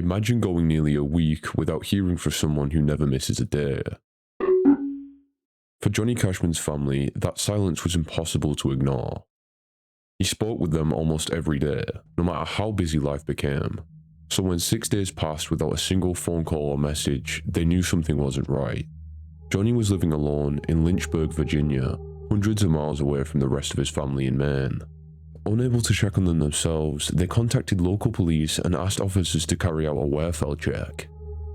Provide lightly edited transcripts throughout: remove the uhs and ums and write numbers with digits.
Imagine going nearly a week without hearing from someone who never misses a day. For Johnny Cashman's family, that silence was impossible to ignore. He spoke with them almost every day, no matter how busy life became. So when 6 days passed without a single phone call or message, they knew something wasn't right. Johnny was living alone in Lynchburg, Virginia, hundreds of miles away from the rest of his family in Maine. Unable to check on them themselves, they contacted local police and asked officers to carry out a welfare check.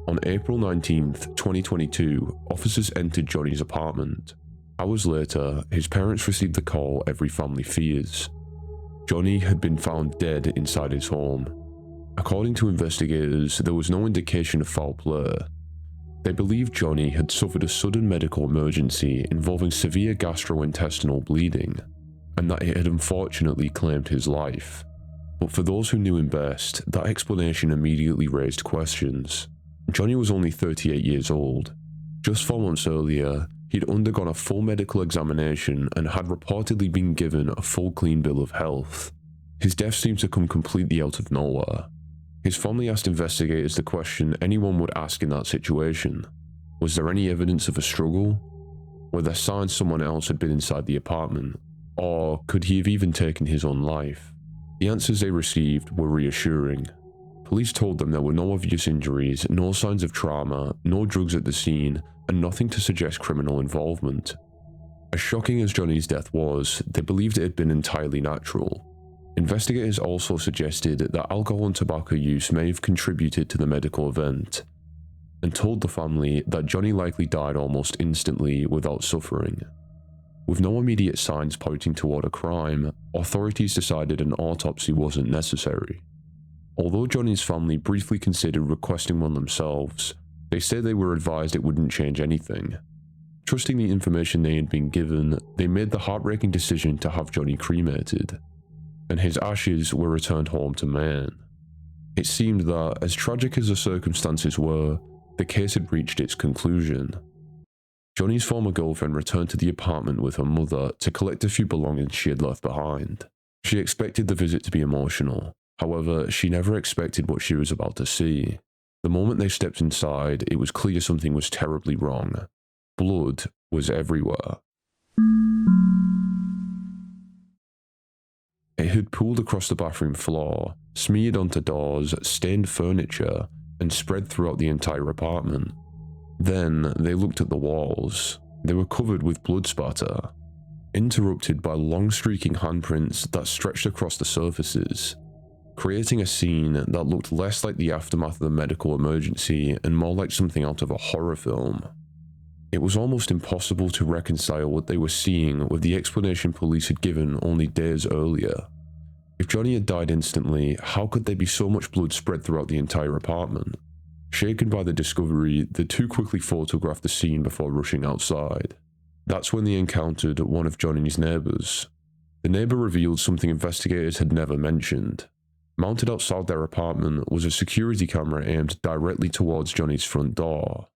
On April 19th, 2022, officers entered Johnny's apartment. Hours later, his parents received the call every family fears. Johnny had been found dead inside his home. According to investigators, there was no indication of foul play. They believed Johnny had suffered a sudden medical emergency involving severe gastrointestinal bleeding, and that it had unfortunately claimed his life. But for those who knew him best, that explanation immediately raised questions. Johnny was only 38 years old. Just 4 months earlier, he'd undergone a full medical examination and had reportedly been given a full clean bill of health. His death seemed to come completely out of nowhere. His family asked investigators the question anyone would ask in that situation. Was there any evidence of a struggle? Were there signs someone else had been inside the apartment? Or could he have even taken his own life? The answers they received were reassuring. Police told them there were no obvious injuries, no signs of trauma, no drugs at the scene, and nothing to suggest criminal involvement. As shocking as Johnny's death was, they believed it had been entirely natural. Investigators also suggested that alcohol and tobacco use may have contributed to the medical event, and told the family that Johnny likely died almost instantly without suffering. With no immediate signs pointing toward a crime, authorities decided an autopsy wasn't necessary. Although Johnny's family briefly considered requesting one themselves, they say they were advised it wouldn't change anything. Trusting the information they had been given, they made the heartbreaking decision to have Johnny cremated, and his ashes were returned home to Maine. It seemed that, as tragic as the circumstances were, the case had reached its conclusion. Johnny's former girlfriend returned to the apartment with her mother to collect a few belongings she had left behind. She expected the visit to be emotional. However, she never expected what she was about to see. The moment they stepped inside, it was clear something was terribly wrong. Blood was everywhere. It had pooled across the bathroom floor, smeared onto doors, stained furniture, and spread throughout the entire apartment. Then they looked at the walls. They were covered with blood spatter, interrupted by long streaking handprints that stretched across the surfaces, creating a scene that looked less like the aftermath of a medical emergency and more like something out of a horror film. It was almost impossible to reconcile what they were seeing with the explanation police had given only days earlier. If Johnny had died instantly, how could there be so much blood spread throughout the entire apartment? Shaken by the discovery, the two quickly photographed the scene before rushing outside. That's when they encountered one of Johnny's neighbors. The neighbor revealed something investigators had never mentioned. Mounted outside their apartment was a security camera aimed directly towards Johnny's front door.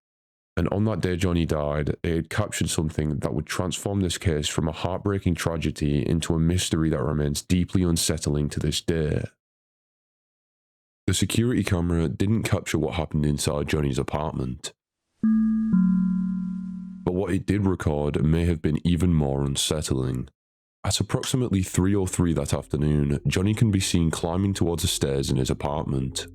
And on that day Johnny died, it had captured something that would transform this case from a heartbreaking tragedy into a mystery that remains deeply unsettling to this day. The security camera didn't capture what happened inside Johnny's apartment, but what it did record may have been even more unsettling. At approximately 3:03 that afternoon, Johnny can be seen climbing towards the stairs in his apartment.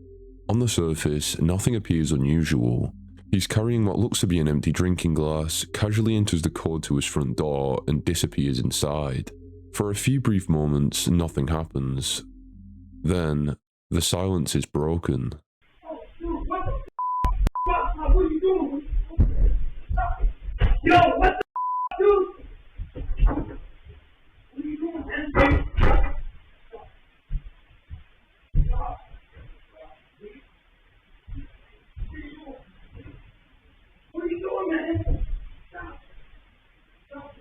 On the surface, nothing appears unusual. He's carrying what looks to be an empty drinking glass, casually enters the code to his front door, and disappears inside. For a few brief moments, nothing happens. Then, the silence is broken. Oh, dude, what the f***? What are you doing? Yo, what the f***, dude? What are you doing, man? What are you doing, man? Stop.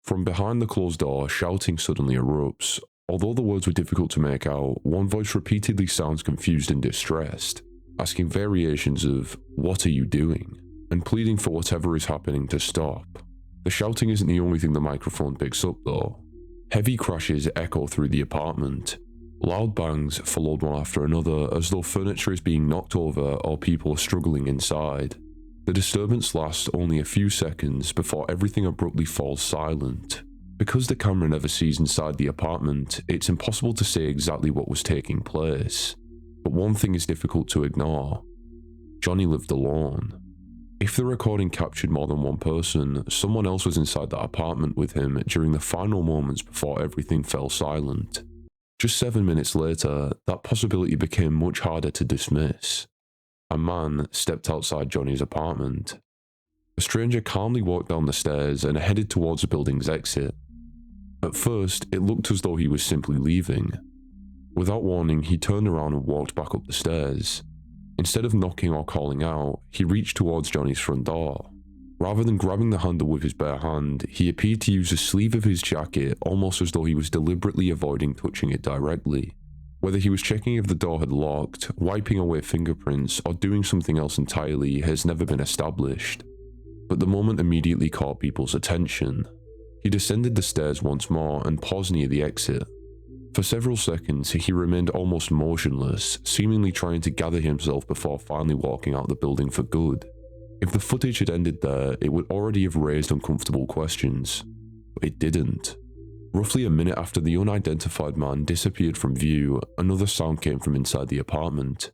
From behind the closed door, shouting suddenly erupts. Although the words were difficult to make out, one voice repeatedly sounds confused and distressed, asking variations of, "What are you doing?" and pleading for whatever is happening to stop. The shouting isn't the only thing the microphone picks up though. Heavy crashes echo through the apartment. Loud bangs followed one after another, as though furniture is being knocked over or people are struggling inside. The disturbance lasts only a few seconds before everything abruptly falls silent. Because the camera never sees inside the apartment, it's impossible to say exactly what was taking place. But one thing is difficult to ignore. Johnny lived alone. If the recording captured more than one person, someone else was inside that apartment with him during the final moments before everything fell silent. Just 7 minutes later, that possibility became much harder to dismiss. A man stepped outside Johnny's apartment. A stranger calmly walked down the stairs and headed towards the building's exit. At first, it looked as though he was simply leaving. Without warning, he turned around and walked back up the stairs. Instead of knocking or calling out, he reached towards Johnny's front door. Rather than grabbing the handle with his bare hand, he appeared to use the sleeve of his jacket almost as though he was deliberately avoiding touching it directly. Whether he was checking if the door had locked, wiping away fingerprints, or doing something else entirely has never been established. But the moment immediately caught people's attention. He descended the stairs once more and paused near the exit. For several seconds, he remained almost motionless, seemingly trying to gather himself before finally walking out the building for good. If the footage had ended there, it would already have raised uncomfortable questions. But it didn't. Roughly a minute after the unidentified man disappeared from view, another sound came from inside the apartment.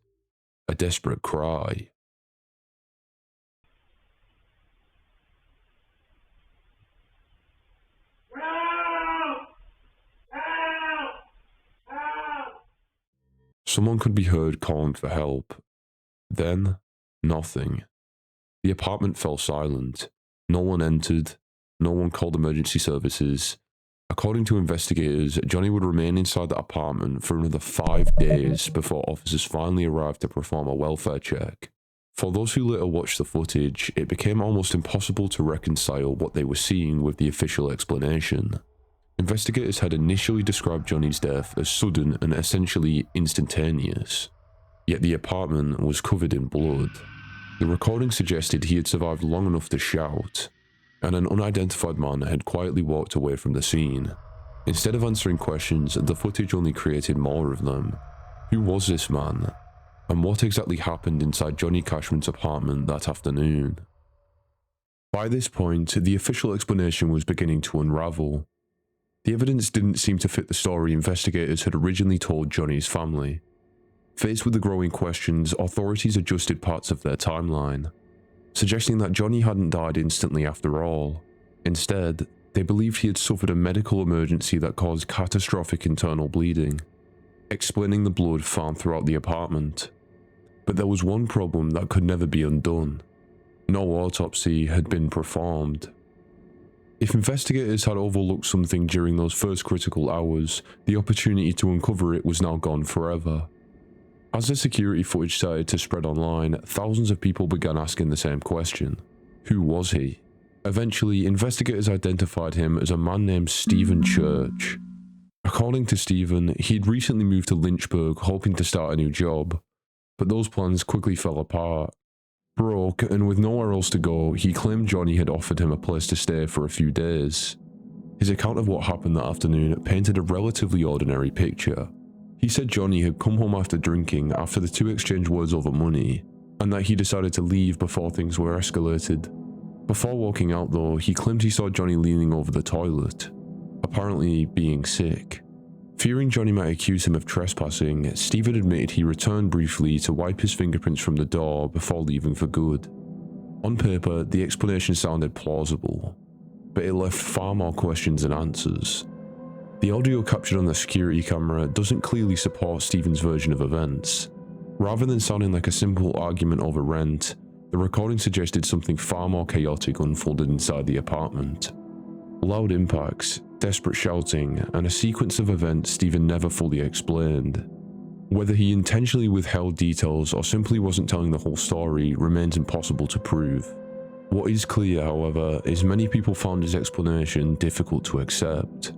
A desperate cry. Someone could be heard calling for help. Then, nothing. The apartment fell silent. No one entered. No one called emergency services. According to investigators, Johnny would remain inside the apartment for another 5 days before officers finally arrived to perform a welfare check. For those who later watched the footage, it became almost impossible to reconcile what they were seeing with the official explanation. Investigators had initially described Johnny's death as sudden and essentially instantaneous. Yet the apartment was covered in blood. The recording suggested he had survived long enough to shout, and an unidentified man had quietly walked away from the scene. Instead of answering questions, the footage only created more of them. Who was this man? And what exactly happened inside Johnny Cashman's apartment that afternoon? By this point, the official explanation was beginning to unravel. The evidence didn't seem to fit the story investigators had originally told Johnny's family. Faced with the growing questions, authorities adjusted parts of their timeline, suggesting that Johnny hadn't died instantly after all. Instead, they believed he had suffered a medical emergency that caused catastrophic internal bleeding, explaining the blood found throughout the apartment. But there was one problem that could never be undone. No autopsy had been performed. If investigators had overlooked something during those first critical hours, the opportunity to uncover it was now gone forever. As the security footage started to spread online, thousands of people began asking the same question. Who was he? Eventually, investigators identified him as a man named Stephen Church. According to Stephen, he'd recently moved to Lynchburg hoping to start a new job, but those plans quickly fell apart. Broke and with nowhere else to go, he claimed Johnny had offered him a place to stay for a few days. His account of what happened that afternoon painted a relatively ordinary picture. He said Johnny had come home after drinking after the two exchanged words over money, and that he decided to leave before things were escalated. Before walking out though, he claimed he saw Johnny leaning over the toilet, apparently being sick. Fearing Johnny might accuse him of trespassing, Stephen admitted he returned briefly to wipe his fingerprints from the door before leaving for good. On paper, the explanation sounded plausible, but it left far more questions than answers. The audio captured on the security camera doesn't clearly support Stephen's version of events. Rather than sounding like a simple argument over rent, the recording suggested something far more chaotic unfolded inside the apartment. Loud impacts, desperate shouting, and a sequence of events Stephen never fully explained. Whether he intentionally withheld details or simply wasn't telling the whole story remains impossible to prove. What is clear, however, is many people found his explanation difficult to accept.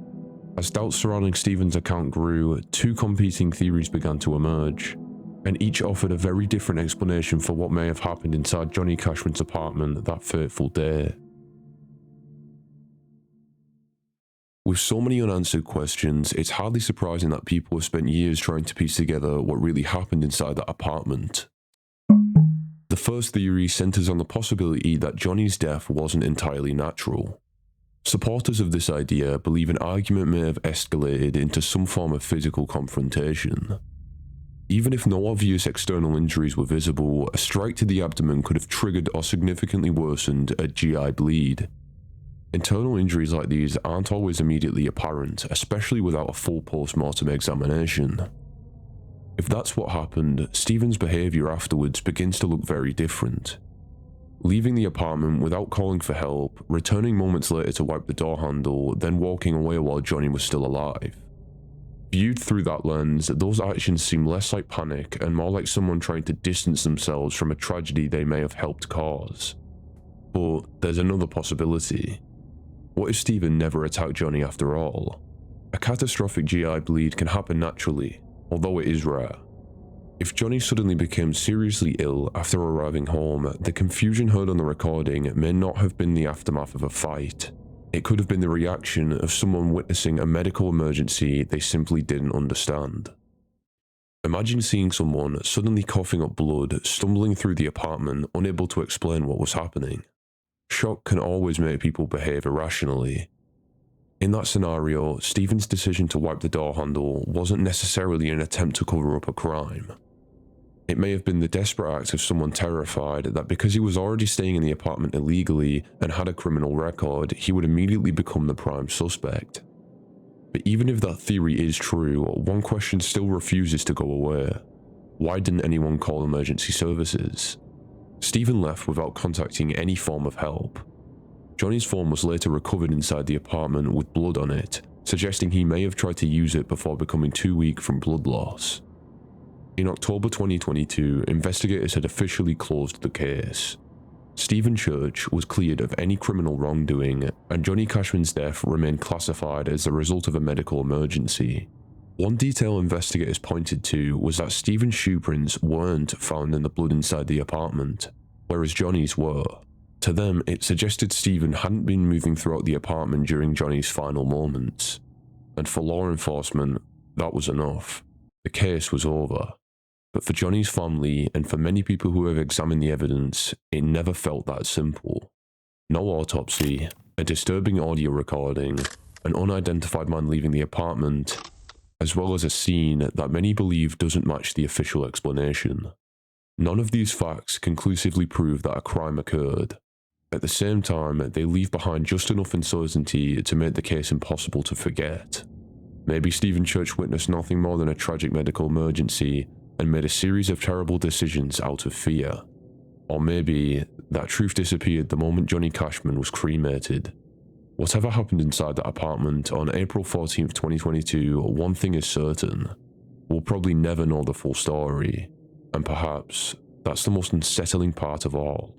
As doubts surrounding Stephen's account grew, two competing theories began to emerge, and each offered a very different explanation for what may have happened inside Johnny Cashman's apartment that fateful day. With so many unanswered questions, it's hardly surprising that people have spent years trying to piece together what really happened inside that apartment. The first theory centers on the possibility that Johnny's death wasn't entirely natural. Supporters of this idea believe an argument may have escalated into some form of physical confrontation. Even if no obvious external injuries were visible, a strike to the abdomen could have triggered or significantly worsened a GI bleed. Internal injuries like these aren't always immediately apparent, especially without a full post-mortem examination. If that's what happened, Stephen's behaviour afterwards begins to look very different. Leaving the apartment without calling for help, returning moments later to wipe the door handle, then walking away while Johnny was still alive. Viewed through that lens, those actions seem less like panic and more like someone trying to distance themselves from a tragedy they may have helped cause. But there's another possibility. What if Stephen never attacked Johnny after all? A catastrophic GI bleed can happen naturally, although it is rare. If Johnny suddenly became seriously ill after arriving home, the confusion heard on the recording may not have been the aftermath of a fight. It could have been the reaction of someone witnessing a medical emergency they simply didn't understand. Imagine seeing someone suddenly coughing up blood, stumbling through the apartment, unable to explain what was happening. Shock can always make people behave irrationally. In that scenario, Stephen's decision to wipe the door handle wasn't necessarily an attempt to cover up a crime. It may have been the desperate act of someone terrified that because he was already staying in the apartment illegally and had a criminal record, he would immediately become the prime suspect. But even if that theory is true, one question still refuses to go away. Why didn't anyone call emergency services? Stephen left without contacting any form of help. Johnny's phone was later recovered inside the apartment with blood on it, suggesting he may have tried to use it before becoming too weak from blood loss. In October 2022, investigators had officially closed the case. Stephen Church was cleared of any criminal wrongdoing, and Johnny Cashman's death remained classified as the result of a medical emergency. One detail investigators pointed to was that Stephen's shoe prints weren't found in the blood inside the apartment, whereas Johnny's were. To them, it suggested Stephen hadn't been moving throughout the apartment during Johnny's final moments. And for law enforcement, that was enough. The case was over. But for Johnny's family, and for many people who have examined the evidence, it never felt that simple. No autopsy, a disturbing audio recording, an unidentified man leaving the apartment, as well as a scene that many believe doesn't match the official explanation. None of these facts conclusively prove that a crime occurred. At the same time, they leave behind just enough uncertainty to make the case impossible to forget. Maybe Stephen Church witnessed nothing more than a tragic medical emergency and made a series of terrible decisions out of fear. Or maybe that truth disappeared the moment Johnny Cashman was cremated. Whatever happened inside that apartment on April 14th, 2022, one thing is certain. We'll probably never know the full story, and perhaps that's the most unsettling part of all.